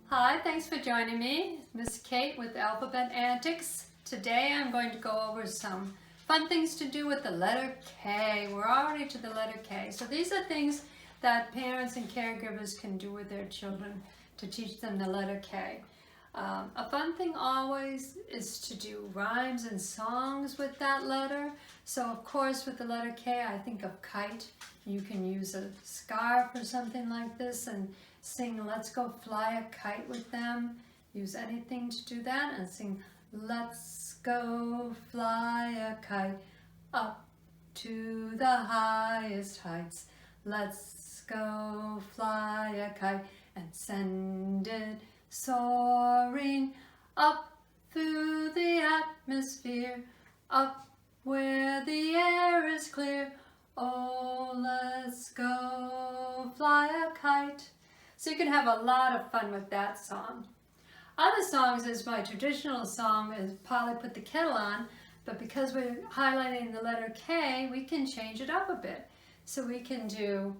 Hi, thanks for joining me. Miss Kate with Alphabet Antics. Today I'm going to go over some fun things to do with the letter K. We're already to the letter K. So these are things that parents and caregivers can do with their children to teach them the letter K. A fun thing always is to do rhymes and songs with that letter. So of course with the letter K I think of kite. You can use a scarf or something like this and sing Let's Go Fly a Kite with them. Use anything to do that and sing Let's go fly a kite up to the highest heights. Let's go fly a kite and send it soaring up through the atmosphere, up where the air is clear. Oh, let's go fly a kite. So you can have a lot of fun with that song. Other songs is my traditional song is Polly Put the Kettle On, but because we're highlighting the letter K, we can change it up a bit. So we can do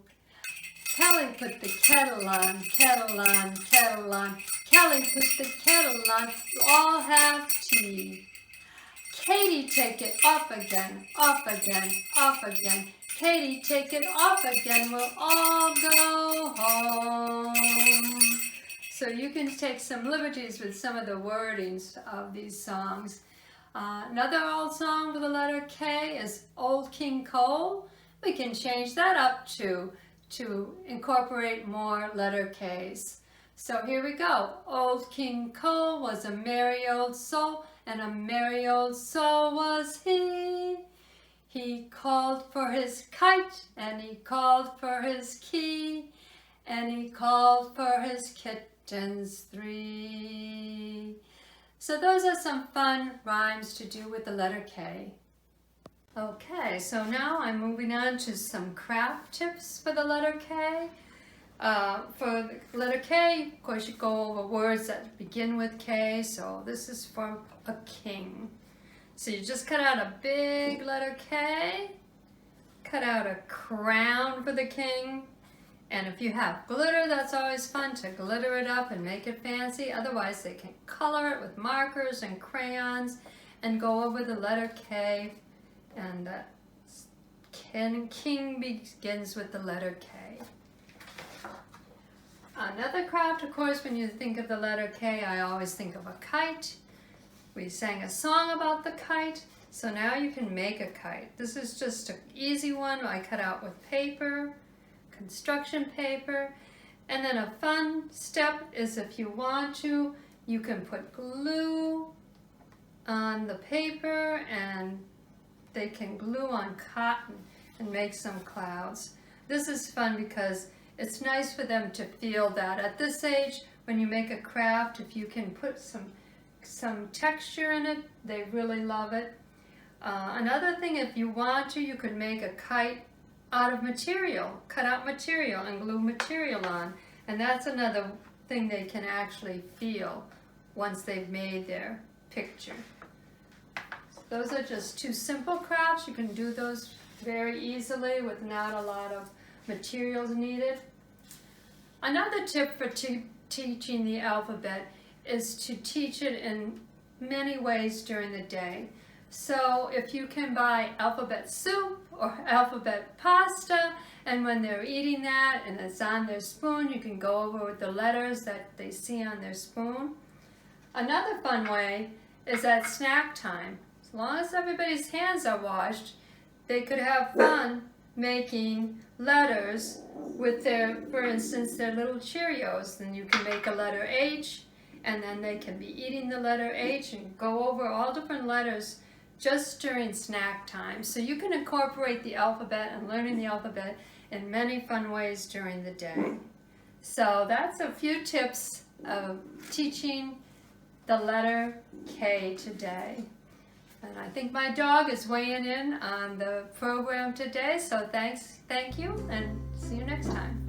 Kelly put the kettle on, kettle on, kettle on. Kelly put the kettle on, you all have tea. Katie take it off again, off again, off again. Katie take it off again, we'll all go home. So you can take some liberties with some of the wordings of these songs. Another old song with the letter K is Old King Cole. We can change that up to incorporate more letter K's. So here we go. Old King Cole was a merry old soul, and a merry old soul was he. He called for his kite, and he called for his key, and he called for his kittens 3. So those are some fun rhymes to do with the letter K. Okay, so now I'm moving on to some craft tips for the letter K. For the letter K, of course, you go over words that begin with K. So this is for a king. So you just cut out a big letter K, cut out a crown for the king, and if you have glitter, that's always fun to glitter it up and make it fancy. Otherwise, they can color it with markers and crayons and go over the letter K, and the king begins with the letter K. Another craft, of course, when you think of the letter K, I always think of a kite. We sang a song about the kite, so now you can make a kite. This is just an easy one I cut out with paper, construction paper, and then a fun step is if you want to, you can put glue on the paper and they can glue on cotton and make some clouds. This is fun because it's nice for them to feel that at this age, when you make a craft, if you can put some texture in it, they really love it. Another thing, if you want to, you could make a kite out of material, cut out material and glue material on, and that's another thing they can actually feel once they've made their picture. Those are just two simple crafts. You can do those very easily with not a lot of materials needed. Another tip for teaching the alphabet is to teach it in many ways during the day. So if you can buy alphabet soup or alphabet pasta, and when they're eating that and it's on their spoon, you can go over with the letters that they see on their spoon. Another fun way is at snack time. As long as everybody's hands are washed, they could have fun making letters with their, for instance, their little Cheerios. Then you can make a letter H, and then they can be eating the letter H and go over all different letters just during snack time. So you can incorporate the alphabet and learning the alphabet in many fun ways during the day. So that's a few tips of teaching the letter K today. And I think my dog is weighing in on the program today, so thank you, and see you next time.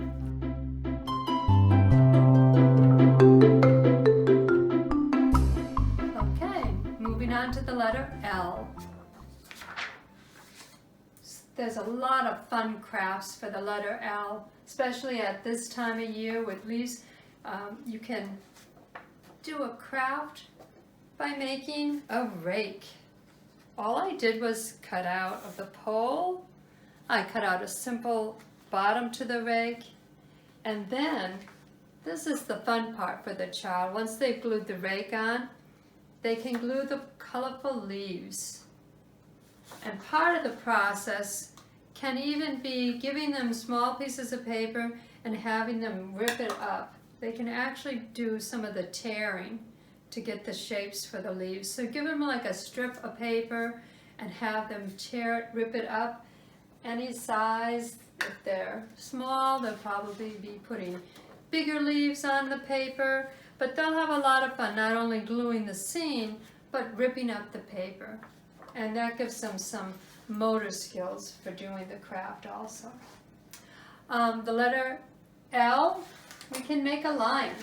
Okay, moving on to the letter L. There's a lot of fun crafts for the letter L, especially at this time of year with leaves. You can do a craft by making a rake. All I did was cut out of the pole. I cut out a simple bottom to the rake, and then this is the fun part for the child. Once they've glued the rake on, they can glue the colorful leaves. And part of the process can even be giving them small pieces of paper and having them rip it up. They can actually do some of the tearing to get the shapes for the leaves. So give them like a strip of paper and have them tear it, rip it up any size. If they're small, they'll probably be putting bigger leaves on the paper, but they'll have a lot of fun not only gluing the scene, but ripping up the paper. And that gives them some motor skills for doing the craft also. The letter L, we can make a lion.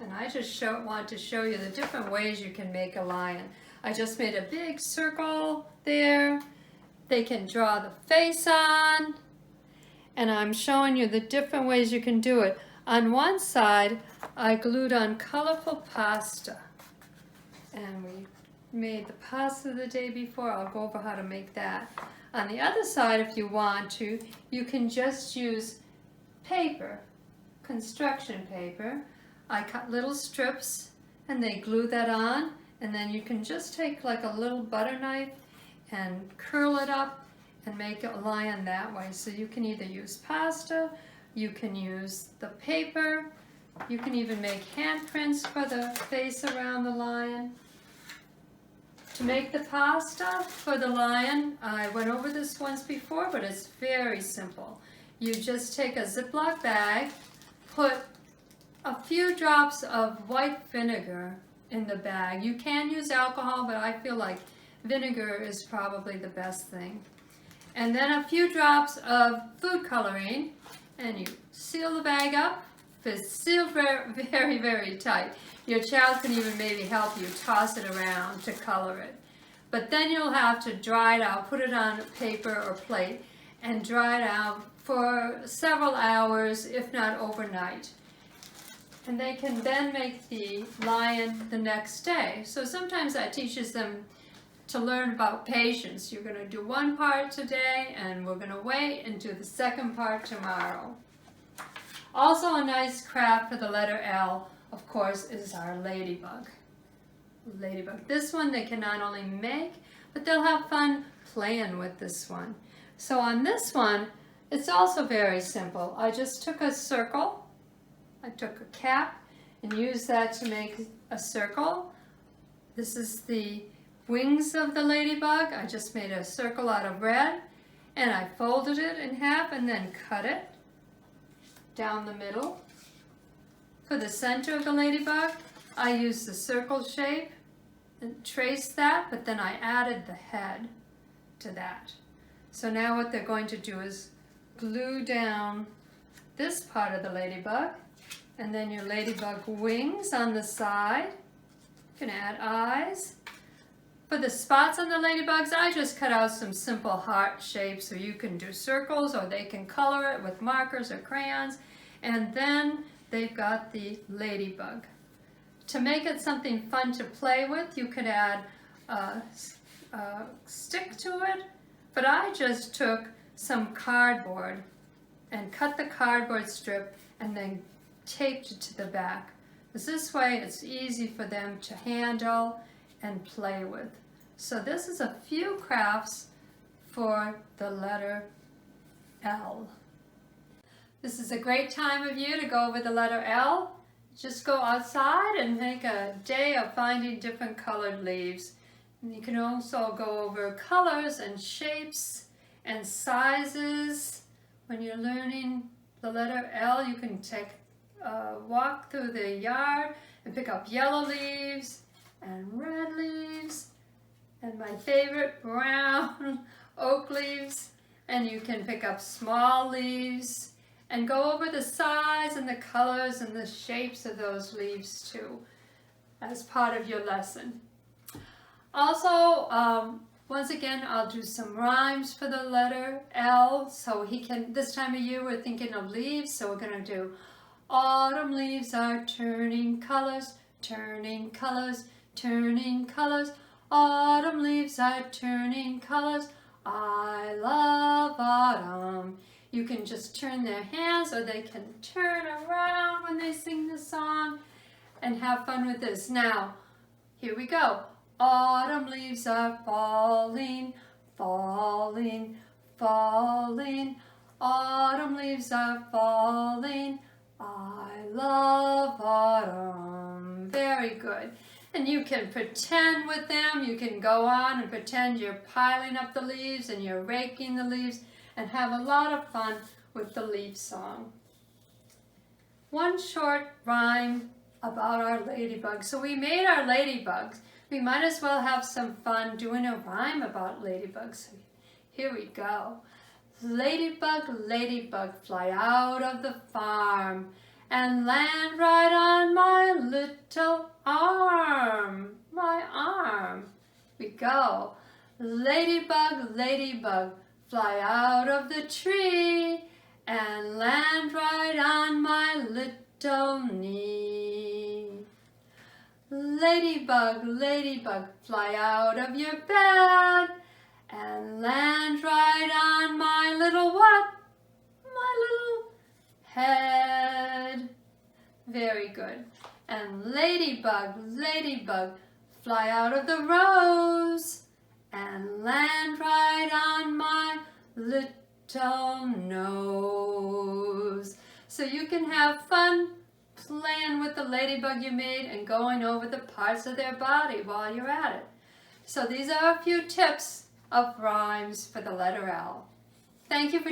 And I just want to show you the different ways you can make a lion. I just made a big circle there. They can draw the face on. And I'm showing you the different ways you can do it. On one side, I glued on colorful pasta. And we made the pasta the day before. I'll go over how to make that. On the other side, if you want to, you can just use paper, construction paper. I cut little strips and they glue that on, and then you can just take like a little butter knife and curl it up and make a lion that way. So you can either use pasta, you can use the paper, you can even make handprints for the face around the lion. To make the pasta for the lion, I went over this once before, but it's very simple. You just take a Ziploc bag, put a few drops of white vinegar in the bag. You can use alcohol, but I feel like vinegar is probably the best thing. And then a few drops of food coloring, and you seal the bag up. It's sealed very, very, very tight. Your child can even maybe help you toss it around to color it. But then you'll have to dry it out, put it on paper or plate, and dry it out for several hours, if not overnight. And they can then make the lion the next day. So sometimes that teaches them to learn about patience. You're going to do one part today, and we're going to wait and do the second part tomorrow. Also a nice craft for the letter L, of course, is our ladybug. Ladybug. This one they can not only make, but they'll have fun playing with this one. So on this one, it's also very simple. I just took a circle. I took a cap and used that to make a circle. This is the wings of the ladybug. I just made a circle out of red, and I folded it in half and then cut it down the middle. For the center of the ladybug, I used the circle shape and traced that, but then I added the head to that. So now what they're going to do is glue down this part of the ladybug, and then your ladybug wings on the side. You can add eyes. For the spots on the ladybugs, I just cut out some simple heart shapes, so you can do circles or they can color it with markers or crayons. And then they've got the ladybug. To make it something fun to play with, you could add a stick to it, but I just took some cardboard and cut the cardboard strip and then taped it to the back. Because this way it's easy for them to handle and play with. So this is a few crafts for the letter L. This is a great time of year to go over the letter L. Just go outside and make a day of finding different colored leaves. And you can also go over colors and shapes and sizes. When you're learning the letter L, you can take a walk through the yard and pick up yellow leaves and red leaves and my favorite brown oak leaves. And you can pick up small leaves and go over the size and the colors and the shapes of those leaves too as part of your lesson. Also, once again, I'll do some rhymes for the letter L, so he can, this time of year we're thinking of leaves, so we're going to do autumn leaves are turning colors, turning colors, turning colors. Autumn leaves are turning colors. I love autumn. You can just turn their hands or they can turn around when they sing the song and have fun with this. Now, here we go. Autumn leaves are falling, falling, falling. Autumn leaves are falling. I love autumn. Very good. And you can pretend with them. You can go on and pretend you're piling up the leaves and you're raking the leaves and have a lot of fun with the leaf song. One short rhyme about our ladybug. So we made our ladybugs. We might as well have some fun doing a rhyme about ladybugs. Here we go. Ladybug, ladybug, fly out of the farm and land right on my little arm. My arm. We go. Ladybug, ladybug, fly out of the tree and land right on my little knee. Ladybug, ladybug, fly out of your bed and land right on my little what? My little head. Very good. And ladybug, ladybug, fly out of the rose and land right on my little nose. So you can have fun playing with the ladybug you made and going over the parts of their body while you're at it. So these are a few tips of rhymes for the letter L. Thank you for